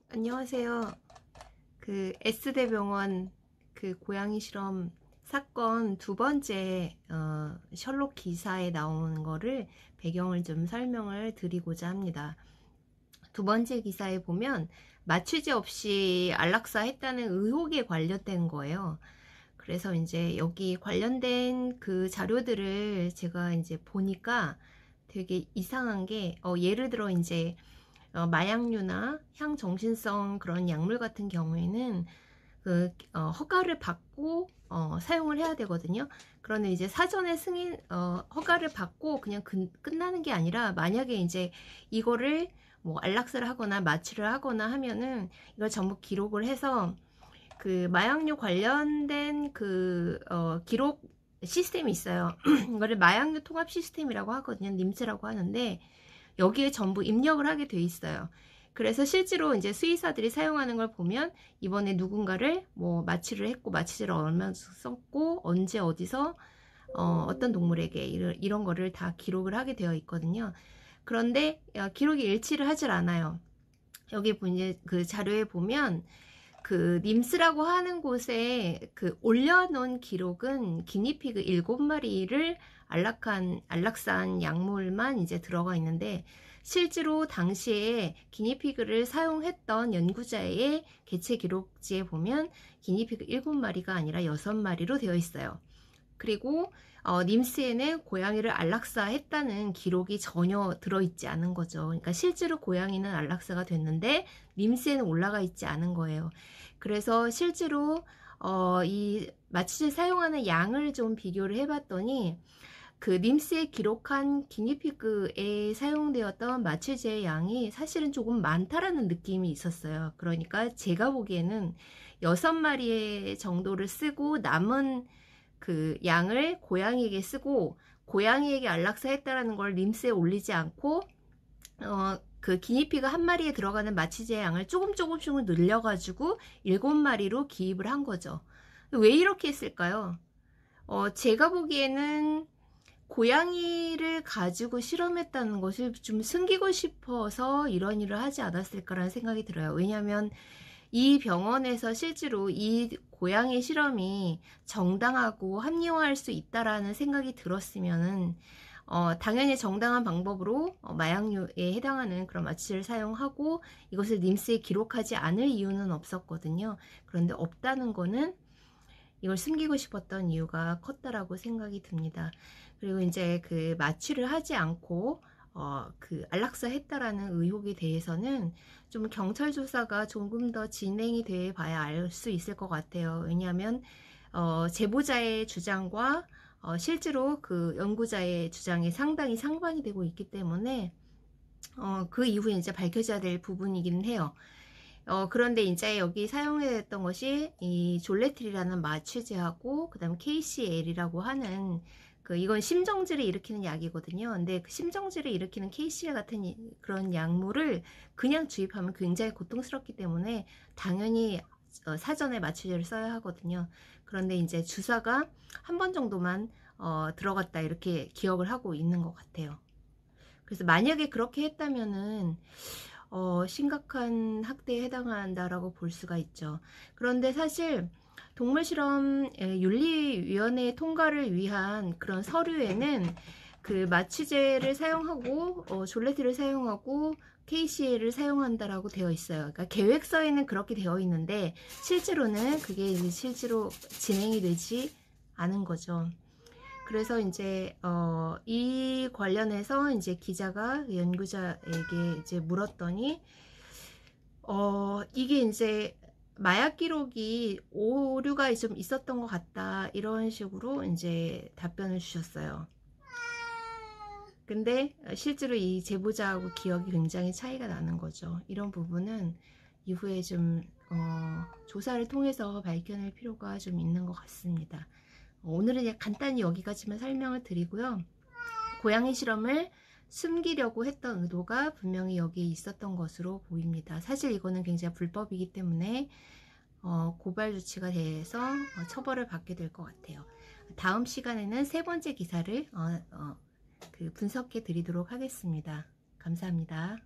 안녕하세요. 그 S대병원 그 고양이 실험 사건 두 번째 셜록 기사에 나온 거를 배경을 좀 설명을 드리고자 합니다. 두 번째 기사에 보면 마취제 없이 안락사 했다는 의혹에 관련된 거예요. 그래서 이제 여기 관련된 그 자료들을 제가 이제 보니까 되게 이상한 게 예를 들어 이제 마약류나 향정신성 그런 약물 같은 경우에는 그 허가를 받고 사용을 해야 되거든요. 그런데 이제 사전에 승인 허가를 받고 그냥 끝나는 게 아니라, 만약에 이제 이거를 뭐 안락사를 하거나 마취를 하거나 하면은 이걸 전부 기록을 해서 그 마약류 관련된 그 기록 시스템이 있어요. 이거를 마약류 통합 시스템이라고 하거든요. 님스라고 하는데 여기에 전부 입력을 하게 돼 있어요. 그래서 실제로 이제 수의사들이 사용하는 걸 보면 이번에 누군가를 뭐 마취를 했고 마취제를 얼마 썼고 언제 어디서 어떤 동물에게 이런 거를 다 기록을 하게 되어 있거든요. 그런데 기록이 일치를 하질 않아요. 여기 이제 그 자료에 보면 그 님스라고 하는 곳에 그 올려놓은 기록은 기니피그 7마리를 안락사한 약물만 이제 들어가 있는데, 실제로 당시에 기니피그를 사용했던 연구자의 개체 기록지에 보면 기니피그 7마리가 아니라 6마리로 되어 있어요. 그리고 님스에는 고양이를 안락사했다는 기록이 전혀 들어있지 않은 거죠. 그러니까 실제로 고양이는 안락사가 됐는데 님스에는 올라가 있지 않은 거예요. 그래서 실제로 이 마취제 사용하는 양을 좀 비교를 해봤더니 그 님스에 기록한 기니피그에 사용되었던 마취제의 양이 사실은 조금 많다라는 느낌이 있었어요. 그러니까 제가 보기에는 6마리 정도를 쓰고 남은 그 양을 고양이에게 쓰고, 고양이에게 안락사 했다라는 걸 림스에 올리지 않고 그 기니피그 한 마리에 들어가는 마취제 양을 조금씩 늘려가지고 7마리로 기입을 한 거죠. 왜 이렇게 했을까요? 제가 보기에는 고양이를 가지고 실험했다는 것을 좀 숨기고 싶어서 이런 일을 하지 않았을까라는 생각이 들어요. 왜냐하면 이 병원에서 실제로 이 고양이 실험이 정당하고 합리화할 수 있다라는 생각이 들었으면은 당연히 정당한 방법으로 마약류에 해당하는 그런 마취를 사용하고 이것을 님스에 기록하지 않을 이유는 없었거든요. 그런데 없다는 거는 이걸 숨기고 싶었던 이유가 컸다라고 생각이 듭니다. 그리고 이제 그 마취를 하지 않고 그 안락사 했다라는 의혹에 대해서는 좀 경찰 조사가 조금 더 진행이 돼 봐야 알 수 있을 것 같아요. 왜냐하면 제보자의 주장과 실제로 그 연구자의 주장이 상당히 상반이 되고 있기 때문에 그 이후에 이제 밝혀져야 될 부분이긴 해요. 그런데 이제 여기 사용했던 것이 이 졸레틸이라는 마취제하고 그 다음 KCL이라고 하는 이건 심정지를 일으키는 약이거든요. 근데 그 심정지를 일으키는 KCL 같은 그런 약물을 그냥 주입하면 굉장히 고통스럽기 때문에 당연히 사전에 마취제를 써야 하거든요. 그런데 이제 주사가 한 번 정도만 들어갔다 이렇게 기억을 하고 있는 것 같아요. 그래서 만약에 그렇게 했다면은 심각한 학대에 해당한다라고 볼 수가 있죠. 그런데 사실 동물실험 윤리위원회 통과를 위한 그런 서류에는 그 마취제를 사용하고 졸레티를 사용하고 KCL을 사용한다라고 되어 있어요. 그러니까 계획서에는 그렇게 되어 있는데 실제로는 그게 실제로 진행이 되지 않은 거죠. 그래서 이제 이 관련해서 이제 기자가 연구자에게 이제 물었더니 이게 이제 마약 기록이 오류가 좀 있었던 것 같다 이런 식으로 이제 답변을 주셨어요. 근데 실제로 이 제보자하고 기억이 굉장히 차이가 나는 거죠. 이런 부분은 이후에 좀 조사를 통해서 밝혀낼 필요가 좀 있는 것 같습니다. 오늘은 간단히 여기까지만 설명을 드리고요. 고양이 실험을 숨기려고 했던 의도가 분명히 여기에 있었던 것으로 보입니다. 사실 이거는 굉장히 불법이기 때문에 고발 조치가 돼서 처벌을 받게 될 것 같아요. 다음 시간에는 세 번째 기사를 분석해 드리도록 하겠습니다. 감사합니다.